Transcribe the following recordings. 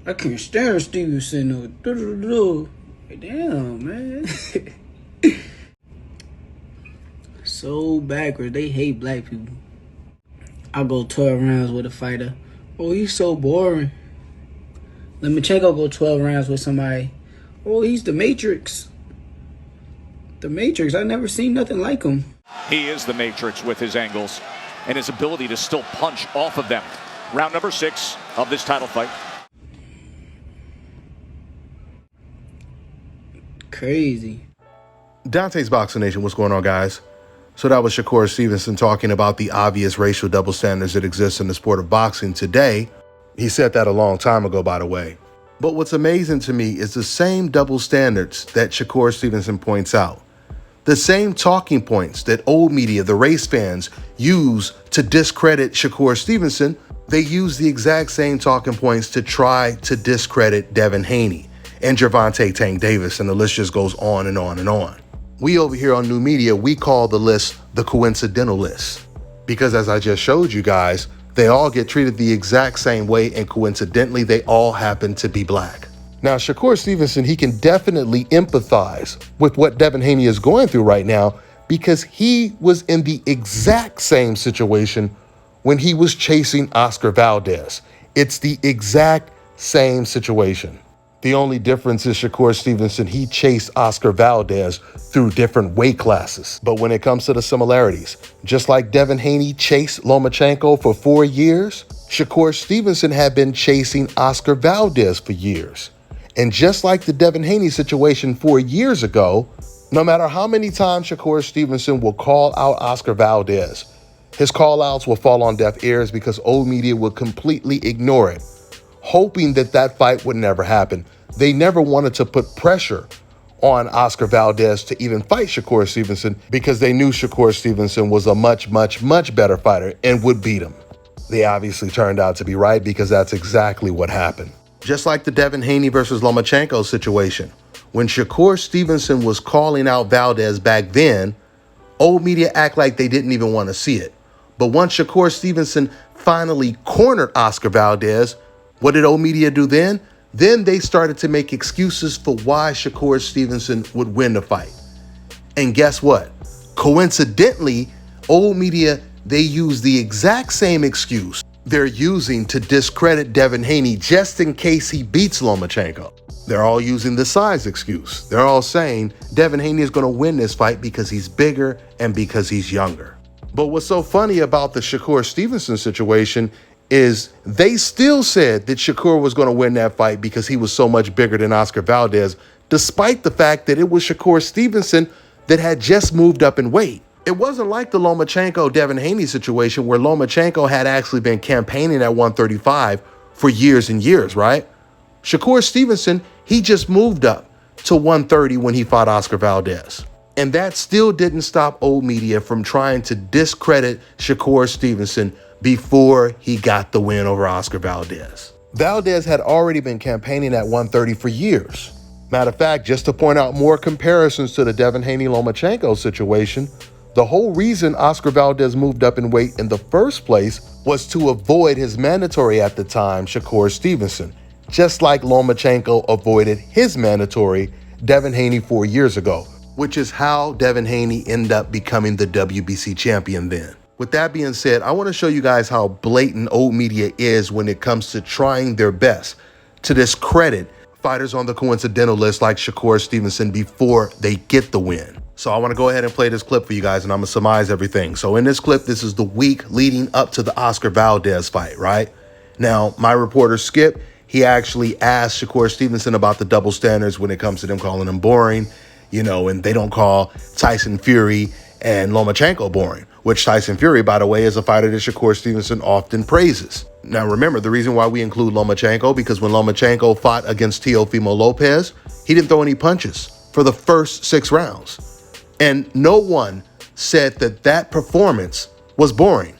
I can't stand Stevenson. No. Damn, man. So backwards. They hate black people. I'll go 12 rounds with a fighter. Oh, he's so boring. LOMACHENKO go 12 rounds with somebody. Oh, he's the Matrix. The Matrix. I never seen nothing like him. He is the Matrix with his angles and his ability to still punch off of them. Round number 6 of this title fight. Crazy. Dante's Boxing Nation, what's going on, guys? So that was Shakur Stevenson talking about the obvious racial double standards that exist in the sport of boxing today. He said that a long time ago, by the way. But what's amazing to me is the same double standards that Shakur Stevenson points out. The same talking points that old media, the race fans, use to discredit Shakur Stevenson, they use the exact same talking points to try to discredit Devin Haney and Gervonta Tank Davis, and the list just goes on and on and on. We over here on New Media, we call the list the coincidental list. Because as I just showed you guys, they all get treated the exact same way, and coincidentally, they all happen to be black. Now, Shakur Stevenson, he can definitely empathize with what Devin Haney is going through right now because he was in the exact same situation when he was chasing Oscar Valdez. It's the exact same situation. The only difference is Shakur Stevenson, he chased Oscar Valdez through different weight classes. But when it comes to the similarities, just like Devin Haney chased LOMACHENKO for 4 years, Shakur Stevenson had been chasing Oscar Valdez for years. And just like the Devin Haney situation 4 years ago, no matter how many times Shakur Stevenson will call out Oscar Valdez, his call-outs will fall on deaf ears because old media will completely ignore it, hoping that that fight would never happen. They never wanted to put pressure on Oscar Valdez to even fight Shakur Stevenson because they knew Shakur Stevenson was a much, much, much better fighter and would beat him. They obviously turned out to be right because that's exactly what happened. Just like the Devin Haney versus LOMACHENKO situation, when Shakur Stevenson was calling out Valdez back then, old media act like they didn't even want to see it. But once Shakur Stevenson finally cornered Oscar Valdez, what did old media do then? Then they started to make excuses for why Shakur Stevenson would win the fight. And guess what? Coincidentally, old media, they use the exact same excuse they're using to discredit Devin Haney just in case he beats LOMACHENKO. They're all using the size excuse. They're all saying Devin Haney is going to win this fight because he's bigger and because he's younger. But what's so funny about the Shakur Stevenson situation is they still said that Shakur was going to win that fight because he was so much bigger than Oscar Valdez, despite the fact that it was Shakur Stevenson that had just moved up in weight. It wasn't like the LOMACHENKO-Devin Haney situation where LOMACHENKO had actually been campaigning at 135 for years and years, right? Shakur Stevenson, he just moved up to 130 when he fought Oscar Valdez. And that still didn't stop old media from trying to discredit Shakur Stevenson before he got the win over Oscar Valdez. Valdez had already been campaigning at 130 for years. Matter of fact, just to point out more comparisons to the Devin Haney-LOMACHENKO situation, the whole reason Oscar Valdez moved up in weight in the first place was to avoid his mandatory at the time, Shakur Stevenson, just like LOMACHENKO avoided his mandatory, Devin Haney, 4 years ago, which is how Devin Haney ended up becoming the WBC champion then. With that being said, I want to show you guys how blatant old media is when it comes to trying their best to discredit fighters on the coincidental list like Shakur Stevenson before they get the win. So I want to go ahead and play this clip for you guys, and I'm going to surmise everything. So in this clip, this is the week leading up to the Oscar Valdez fight, right? Now, my reporter Skip, he actually asked Shakur Stevenson about the double standards when it comes to them calling him boring, you know, and they don't call Tyson Fury and LOMACHENKO boring, which Tyson Fury, by the way, is a fighter that Shakur Stevenson often praises. Now, remember, the reason why we include LOMACHENKO, because when LOMACHENKO fought against Teofimo Lopez, he didn't throw any punches for the first 6 rounds. And no one said that that performance was boring.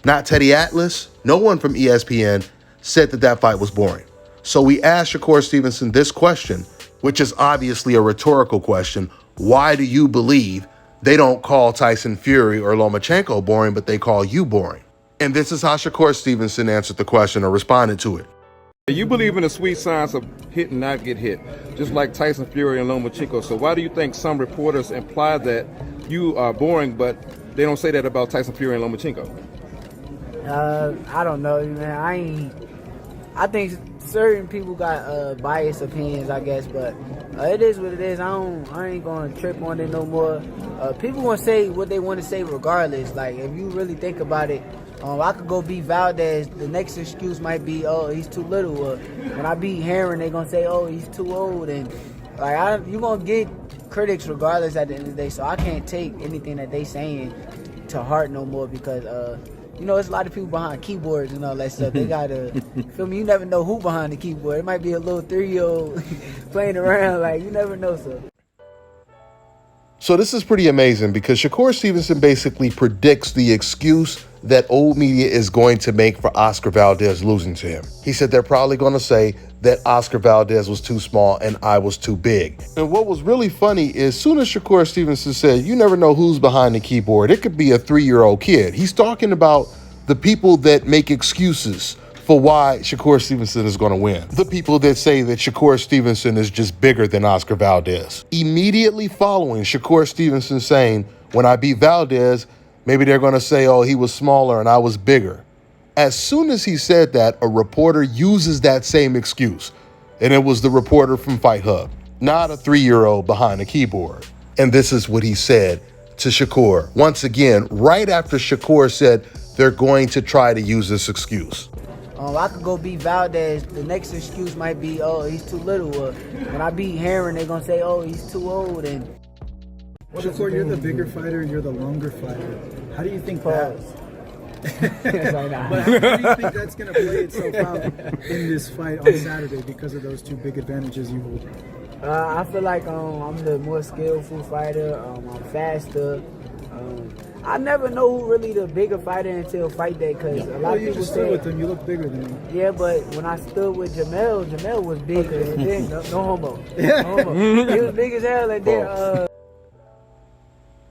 Not Teddy Atlas, no one from ESPN said that that fight was boring. So we asked Shakur Stevenson this question, which is obviously a rhetorical question. Why do you believe they don't call Tyson Fury or LOMACHENKO boring, but they call you boring? And this is how Shakur Stevenson answered the question or responded to it. You believe in the sweet science of hit and not get hit, just like Tyson Fury and Lomachenko. So why do you think some reporters imply that you are boring, but they don't say that about Tyson Fury and Lomachenko? I don't know, man. I think certain people got biased opinions, I guess, but it is what it is. I ain't gonna trip on it no more. People gonna say what they want to say regardless. Like, if you really think about it, I could go beat Valdez. The next excuse might be, oh, he's too little. When I beat Herring, they gonna say, oh, he's too old. And like, you gonna get critics regardless at the end of the day. So I can't take anything that they saying to heart no more because there's a lot of people behind keyboards and all that stuff. They gotta feel me. You never know who behind the keyboard. It might be a little 3-year-old playing around. Like, you never know, so. So this is pretty amazing because Shakur Stevenson basically predicts the excuse that old media is going to make for Oscar Valdez losing to him. He said they're probably going to say that Oscar Valdez was too small and I was too big. And what was really funny is soon as Shakur Stevenson said, you never know who's behind the keyboard. It could be a 3-year-old kid. He's talking about the people that make excuses for why Shakur Stevenson is going to win. The people that say that Shakur Stevenson is just bigger than Oscar Valdez. Immediately following Shakur Stevenson saying, when I beat Valdez, maybe they're going to say, oh, he was smaller and I was bigger. As soon as he said that, a reporter uses that same excuse. And it was the reporter from Fight Hub, not a 3-year-old behind a keyboard. And this is what he said to Shakur. Once again, right after Shakur said they're going to try to use this excuse. I could go beat Valdez. The next excuse might be, oh, he's too little. When I beat Herring, they're going to say, oh, he's too old. And Shakur, you're the bigger fighter, you're the longer fighter. How do you think that? But how do you think that's going to play itself out in this fight on Saturday because of those two big advantages you hold? I feel like I'm the more skillful fighter. I'm faster. I never know who really the bigger fighter until fight day because a lot of people just stood with him. You look bigger than him. Yeah, but when I stood with Jamel was big. Okay. No homo. No homo. He was big as hell. And then,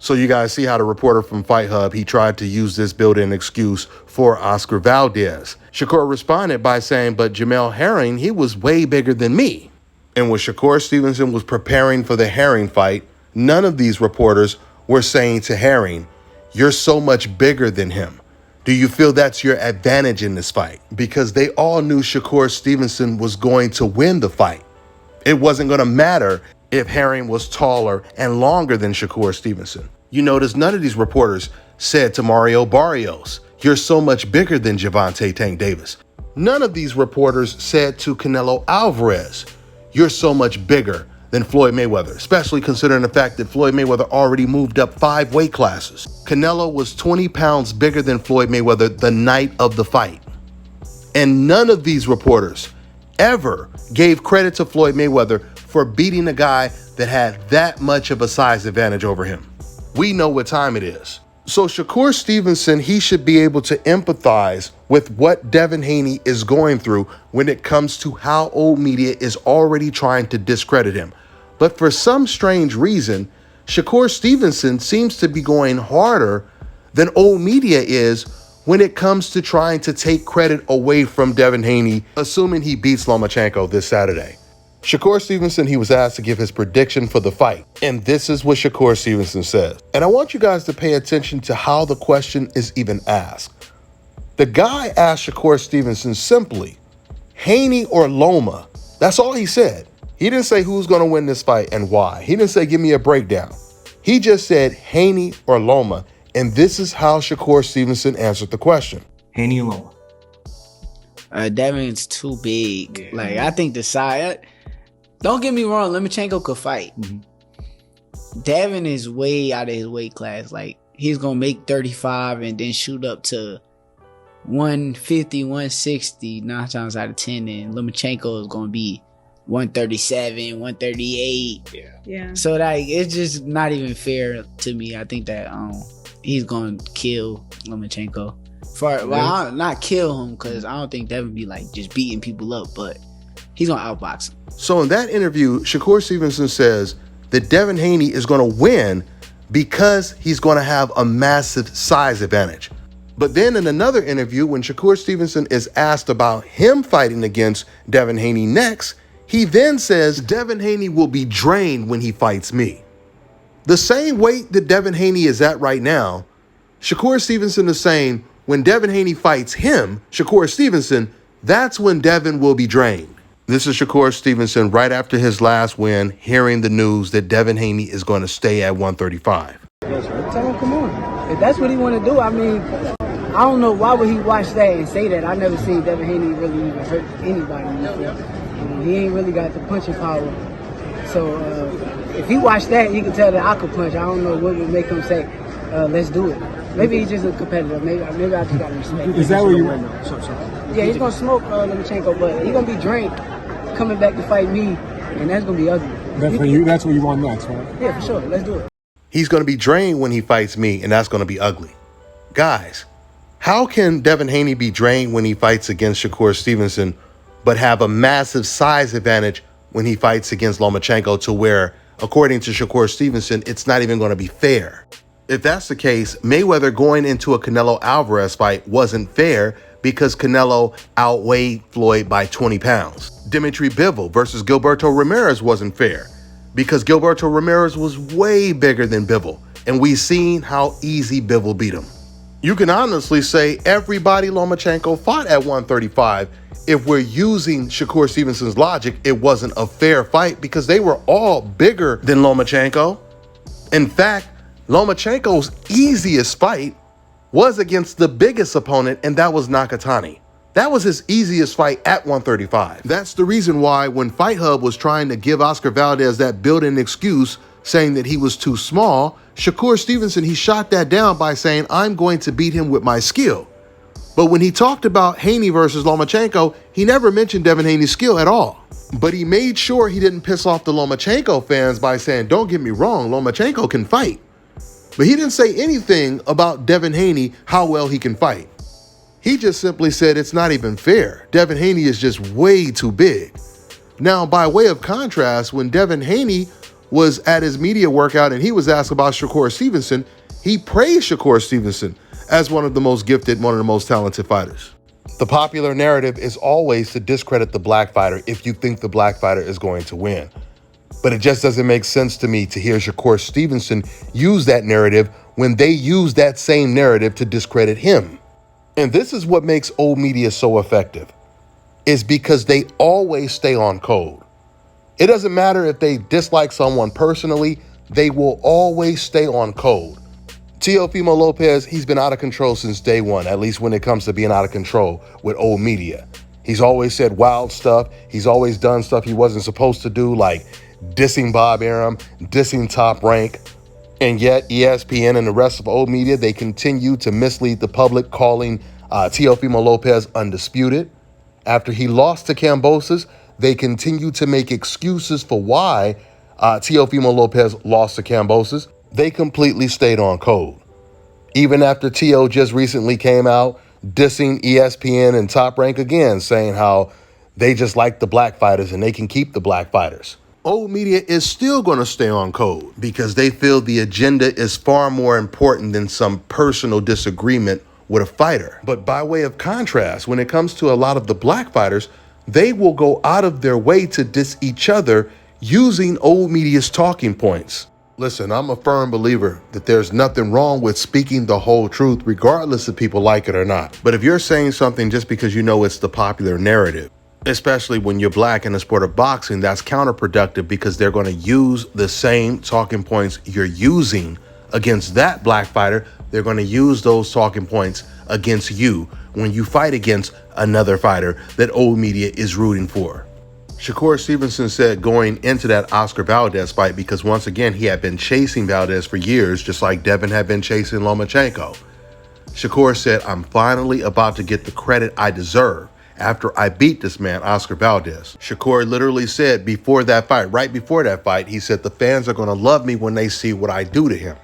So you guys see how the reporter from Fight Hub, he tried to use this built-in excuse for Oscar Valdez. Shakur responded by saying, but Jamel Herring, he was way bigger than me. And when Shakur Stevenson was preparing for the Herring fight, none of these reporters were saying to Herring, you're so much bigger than him. Do you feel that's your advantage in this fight? Because they all knew Shakur Stevenson was going to win the fight. It wasn't going to matter if Herring was taller and longer than Shakur Stevenson. You notice none of these reporters said to Mario Barrios, you're so much bigger than Gervonta Tank Davis. None of these reporters said to Canelo Alvarez, you're so much bigger than Floyd Mayweather, especially considering the fact that Floyd Mayweather already moved up 5 weight classes. Canelo was 20 pounds bigger than Floyd Mayweather the night of the fight. And none of these reporters ever gave credit to Floyd Mayweather for beating a guy that had that much of a size advantage over him. We know what time it is. So Shakur Stevenson, he should be able to empathize with what Devin Haney is going through when it comes to how old media is already trying to discredit him. But for some strange reason, Shakur Stevenson seems to be going harder than old media is when it comes to trying to take credit away from Devin Haney, assuming he beats Lomachenko this Saturday. Shakur Stevenson, he was asked to give his prediction for the fight. And this is what Shakur Stevenson says. And I want you guys to pay attention to how the question is even asked. The guy asked Shakur Stevenson simply, Haney or Loma? That's all he said. He didn't say who's going to win this fight and why. He didn't say, give me a breakdown. He just said Haney or Loma. And this is how Shakur Stevenson answered the question. Haney or Loma? Devin's too big. Yeah. Like, I think the size... Don't get me wrong, Lomachenko could fight. Mm-hmm. Devin is way out of his weight class. Like, he's going to make 35 and then shoot up to 150, 160, 9 times out of 10. And Lomachenko is going to be 137, 138. Yeah. So, like, it's just not even fair to me. I think that he's going to kill Lomachenko. Well, not kill him because I don't think Devin be, like, just beating people up, but he's going to outbox him. So in that interview, Shakur Stevenson says that Devin Haney is going to win because he's going to have a massive size advantage. But then in another interview, when Shakur Stevenson is asked about him fighting against Devin Haney next, he then says Devin Haney will be drained when he fights me. The same weight that Devin Haney is at right now, Shakur Stevenson is saying when Devin Haney fights him, Shakur Stevenson, that's when Devin will be drained. This is Shakur Stevenson right after his last win, hearing the news that Devin Haney is going to stay at 135. Tell him, come on. If that's what he want to do, I mean, I don't know why would he watch that and say that. I never seen Devin Haney really even hurt anybody before. He ain't really got the punching power. So if he watched that, he could tell that I could punch. I don't know what would make him say, let's do it. Maybe he's just a competitor. Maybe I just got to respect. Is that where you went? Yeah, he's going to smoke LOMACHENKO, but he's going to be drained coming back to fight me, and that's going to be ugly. That's what you want next, right? Yeah, for sure. Let's do it. He's going to be drained when he fights me, and that's going to be ugly. Guys, how can Devin Haney be drained when he fights against Shakur Stevenson, but have a massive size advantage when he fights against LOMACHENKO to where, according to Shakur Stevenson, it's not even going to be fair? If that's the case, Mayweather going into a Canelo-Alvarez fight wasn't fair because Canelo outweighed Floyd by 20 pounds. Dimitri Bivol versus Gilberto Ramirez wasn't fair because Gilberto Ramirez was way bigger than Bivol, and we've seen how easy Bivol beat him. You can honestly say everybody LOMACHENKO fought at 135. If we're using Shakur Stevenson's logic, it wasn't a fair fight because they were all bigger than LOMACHENKO. In fact, LOMACHENKO's easiest fight was against the biggest opponent, and that was Nakatani. That was his easiest fight at 135. That's the reason why when Fight Hub was trying to give Oscar Valdez that built-in excuse saying that he was too small, Shakur Stevenson, he shot that down by saying, I'm going to beat him with my skill. But when he talked about Haney versus LOMACHENKO, he never mentioned Devin Haney's skill at all. But he made sure he didn't piss off the LOMACHENKO fans by saying, don't get me wrong, LOMACHENKO can fight. But he didn't say anything about Devin Haney, how well he can fight. He just simply said it's not even fair. Devin Haney is just way too big. Now, by way of contrast, when Devin Haney was at his media workout and he was asked about Shakur Stevenson, he praised Shakur Stevenson as one of the most gifted, one of the most talented fighters. The popular narrative is always to discredit the black fighter if you think the black fighter is going to win. But it just doesn't make sense to me to hear Shakur Stevenson use that narrative when they use that same narrative to discredit him. And this is what makes old media so effective, is because they always stay on code. It doesn't matter if they dislike someone personally, they will always stay on code. Teofimo Lopez, he's been out of control since day one, at least when it comes to being out of control with old media. He's always said wild stuff. He's always done stuff he wasn't supposed to do, like dissing Bob Arum, dissing Top Rank. And yet ESPN and the rest of old media, they continue to mislead the public, calling Teofimo Lopez undisputed. After he lost to Kambosos, they continue to make excuses for why Teofimo Lopez lost to Kambosos. They completely stayed on code. Even after Teo just recently came out dissing ESPN and Top Rank again, saying how they just like the black fighters and they can keep the black fighters. Old media is still going to stay on code because they feel the agenda is far more important than some personal disagreement with a fighter. But by way of contrast, when it comes to a lot of the black fighters, they will go out of their way to diss each other using old media's talking points. Listen, I'm a firm believer that there's nothing wrong with speaking the whole truth, regardless if people like it or not. But if you're saying something just because you know it's the popular narrative, especially when you're black in the sport of boxing, that's counterproductive because they're going to use the same talking points you're using against that black fighter. They're going to use those talking points against you when you fight against another fighter that old media is rooting for. Shakur Stevenson said going into that Oscar Valdez fight, because once again, he had been chasing Valdez for years, just like Devin had been chasing LOMACHENKO. Shakur said, I'm finally about to get the credit I deserve after I beat this man, Oscar Valdez. Shakur literally said before that fight, right before that fight, he said, the fans are going to love me when they see what I do to him.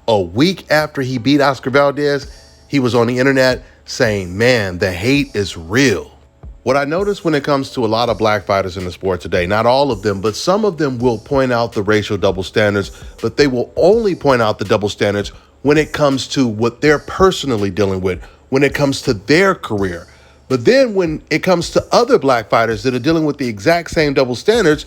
A week after he beat Oscar Valdez, he was on the internet saying, man, the hate is real. What I noticed when it comes to a lot of black fighters in the sport today, not all of them, but some of them will point out the racial double standards, but they will only point out the double standards when it comes to what they're personally dealing with when it comes to their career. But then when it comes to other black fighters that are dealing with the exact same double standards,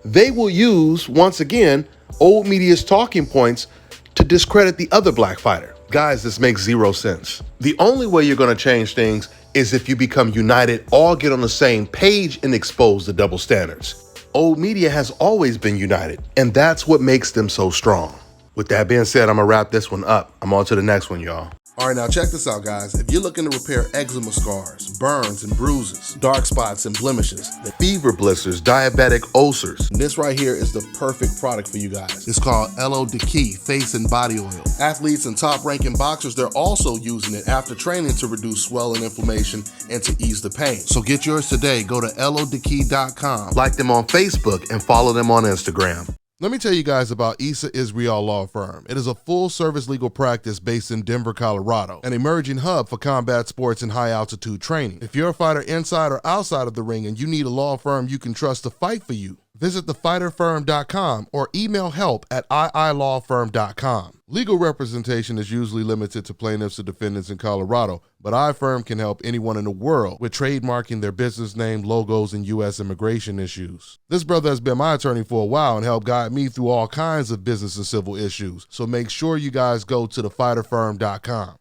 they will use, once again, old media's talking points to discredit the other black fighter. Guys, this makes zero sense. The only way you're going to change things is if you become united, all get on the same page and expose the double standards. Old media has always been united, and that's what makes them so strong. With that being said, I'm gonna wrap this one up. I'm on to the next one, y'all. All right, now check this out, guys. If you're looking to repair eczema scars, burns and bruises, dark spots and blemishes, fever blisters, diabetic ulcers, this right here is the perfect product for you guys. It's called LOMACHENKO Face and Body Oil. Athletes and top-ranking boxers, they're also using it after training to reduce swelling, inflammation, and to ease the pain. So get yours today. Go to LOMACHENKO.com, like them on Facebook, and follow them on Instagram. Let me tell you guys about Issa Israel Law Firm. It is a full-service legal practice based in Denver, Colorado, an emerging hub for combat sports and high-altitude training. If you're a fighter inside or outside of the ring and you need a law firm you can trust to fight for you, visit thefighterfirm.com or email help@iilawfirm.com. Legal representation is usually limited to plaintiffs or defendants in Colorado, but iFirm can help anyone in the world with trademarking their business name, logos, and U.S. immigration issues. This brother has been my attorney for a while and helped guide me through all kinds of business and civil issues, so make sure you guys go to thefighterfirm.com.